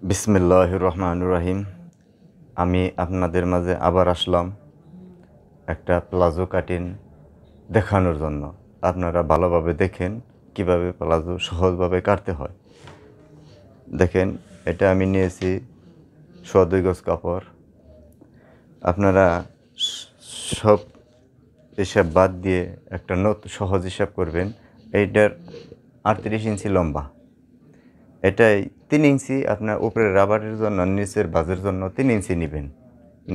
বিসমিল্লাহির রহমানির রহিম। আমি আপনাদের মাঝে আবার আসলাম একটা প্লাজো কাটিং দেখানোর জন্য। আপনারা ভালোভাবে দেখেন কিভাবে প্লাজো সহজভাবে কাটতে হয়। দেখেন, এটা আমি নিয়েছি 2.5 গজ কাপড়। আপনারা সব হিসাব বাদ দিয়ে একটা সহজ হিসাব করবেন। এইটার 38 ইঞ্চি লম্বা, এটাই 3 ইঞ্চি আপনার উপরের রাবারের জন্য, নিচের বাজের জন্য 3 ইঞ্চি নেবেন।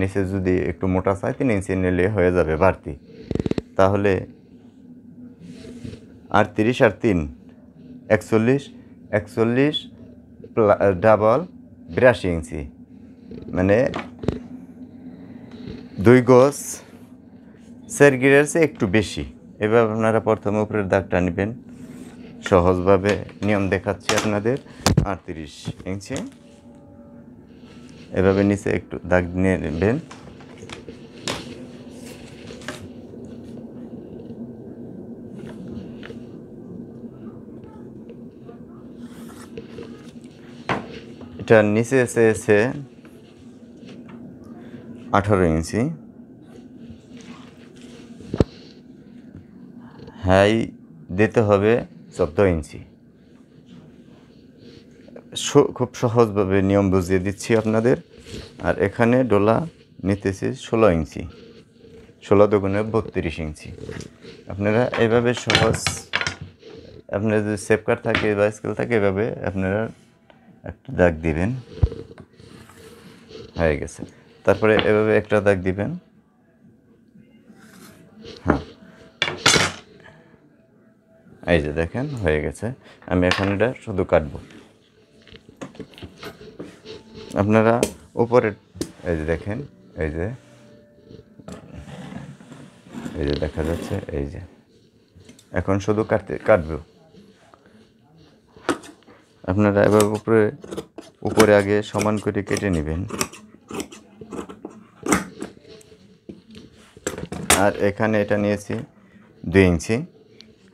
নিচে যদি একটু মোটা চাই 3 ইঞ্চি নিলে হয়ে যাবে বাড়তি। তাহলে 38 আর 3 41 ডাবল 82 ইঞ্চি, মানে 2 গজ 4 গিরের চেয়ে একটু বেশি। এবার আপনারা প্রথমে উপরের দাগটা নেবেন। সহজভাবে নিয়ম দেখাচ্ছি আপনাদের। 38 ইঞ্চি এভাবে নিচে একটু দাগ নিয়ে নেবেন। এটা নিচে এসে 18 ইঞ্চি, হাই দিতে হবে 14 ইঞ্চি। খুব সহজভাবে নিয়ম বুঝিয়ে দিচ্ছি আপনাদের। আর এখানে ডোলা নিতেছি 16 ইঞ্চি, 16 দুগুণে 32 ইঞ্চি। আপনারা এইভাবে সহজ, আপনার যদি সেপকার থাকে বা স্কেল থাকে, এভাবে আপনারা একটা দাগ দিবেন। হয়ে গেছে। তারপরে এভাবে একটা দাগ দিবেন। হ্যাঁ, এই যে দেখেন হয়ে গেছে। আমি এখন এটা শুধু কাটবো। আপনারা উপরে এই যে দেখেন, এই যে দেখা যাচ্ছে, এই যে এখন শুধু কাটবো। আপনারা এবার উপরে আগে সমান করে কেটে নেবেন। আর এখানে এটা নিয়েছি 2 ইঞ্চি,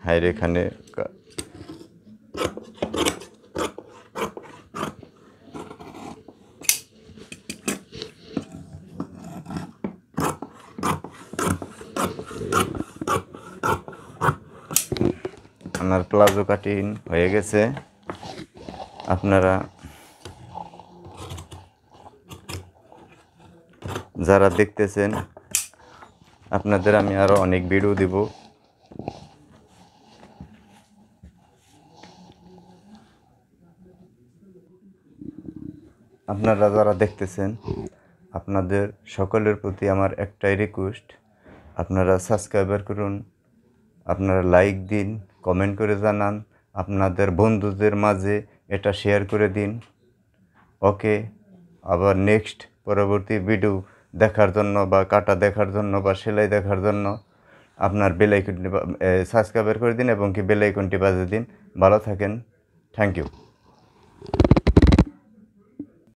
হাইর এখানে আমার প্লাজো কাটিং হয়ে গেছে। আপনারা যারা দেখতেছেন, আপনাদের আমি আরও অনেক ভিডিও দিব। আপনারা যারা দেখতেছেন, আপনাদের সকলের প্রতি আমার একটাই রিকোয়েস্ট, আপনারা সাবস্ক্রাইবার করুন, আপনারা লাইক দিন, কমেন্ট করে জানান, আপনাদের বন্ধুদের মাঝে এটা শেয়ার করে দিন। ওকে, আবার নেক্সট পরবর্তী ভিডিও দেখার জন্য বা কাটা দেখার জন্য বা সেলাই দেখার জন্য আপনার বেল আইকনটি সাবস্ক্রাইব করে দিন এবং কি বেল আইকনটি বাজিয়ে দিন। ভালো থাকেন। Thank you.